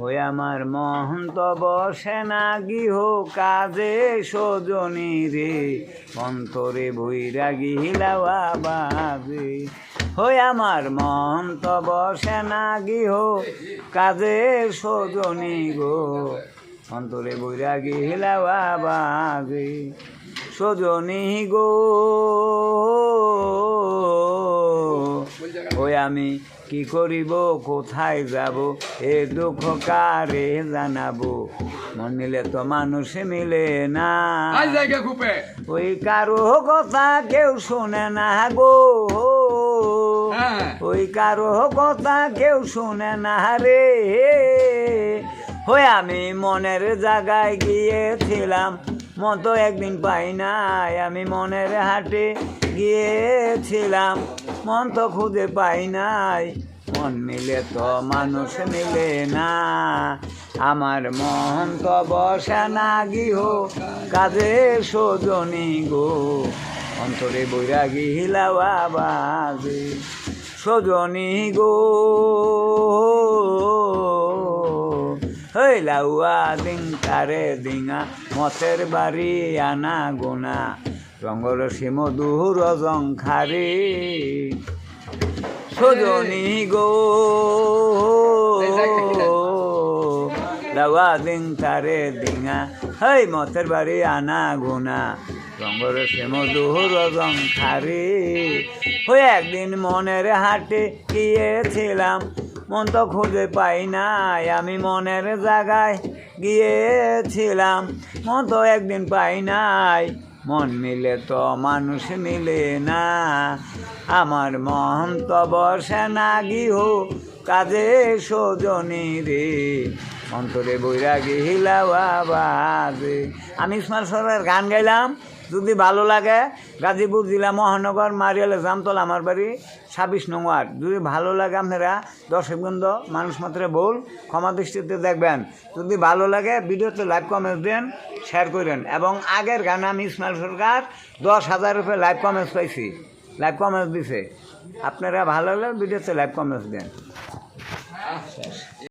ওই আমার মহন্ত বসে না গৃহ কাজে সজনী রে অন্তরে বৈরাগী হিলাওয়া বাজে। ওই আমার মহন্ত বসে না গৃহ কাজে সজনী গো অন্তরে বৈরাগী হিলাওয়া বাজে। সজনী গো ওই আমি কি করিব কোথায় যাব এ দুঃখ কারে জানাবো। মন মিলে তো মানুষ মিলে না, ওই কারো কথা কেউ শোনে না গো, ওই কারো কথা কেউ শোনে না রে। ওই আমি মনের জায়গায় গিয়েছিলাম মন তো একদিন পাই নাই, আমি মনের হাটে গিয়েছিলাম মন তো খুঁজে পাই নাই। মন মিলে তো মানুষ মিলে না, আমার মন তো বসে না গৃহ কাজে সজনী গো অন্তরে বৈরাগী হিলাওয়া বাজে। সজনী গো হই লাউয়া দিন তারে দিঙা মতের বাড়ি আনা গোনা রঙ্গরসী মধুর জংখারে। সজনী গো লাউয়া দিন তারে দিঙা হই মতের বাড়ি আনা গোনা রঙ্গরসী মধুর জংখারে। ওই একদিন মনের হাটে গিয়েছিলাম মন তো খুঁজে পাই নাই, আমি মনের জায়গায় গিয়েছিলাম মন তো একদিন পাই নাই। মন মিলে তো মানুষ মিলে না, আমার মন তো বসে না গৃহ কাজে সজনী রে অন্তরে বৈরাগী হিলাওয়া বাজে। আমি ইসমাইল সরকার গান গাইলাম, যদি ভালো লাগে গাজীপুর জেলা মহানগর মারিয়ালে জামতলা আমার বাড়ি 26 নং ওয়ার্ড। যদি ভালো লাগে আপনারা দর্শকবৃন্দ মানুষ মাত্র বল ক্ষমা দৃষ্টিতে দেখবেন। যদি ভালো লাগে ভিডিওতে লাইভ কমেন্টস দেন, শেয়ার করেন। এবং আগের গানে আমি ইসমাইল সরকার 10,000 রুপিয়ে লাইভ কমেন্টস পাইছি, লাইভ কমেন্টস দিছে। আপনারা ভালো লাগলে ভিডিওতে লাইভ কমেন্টস দেন।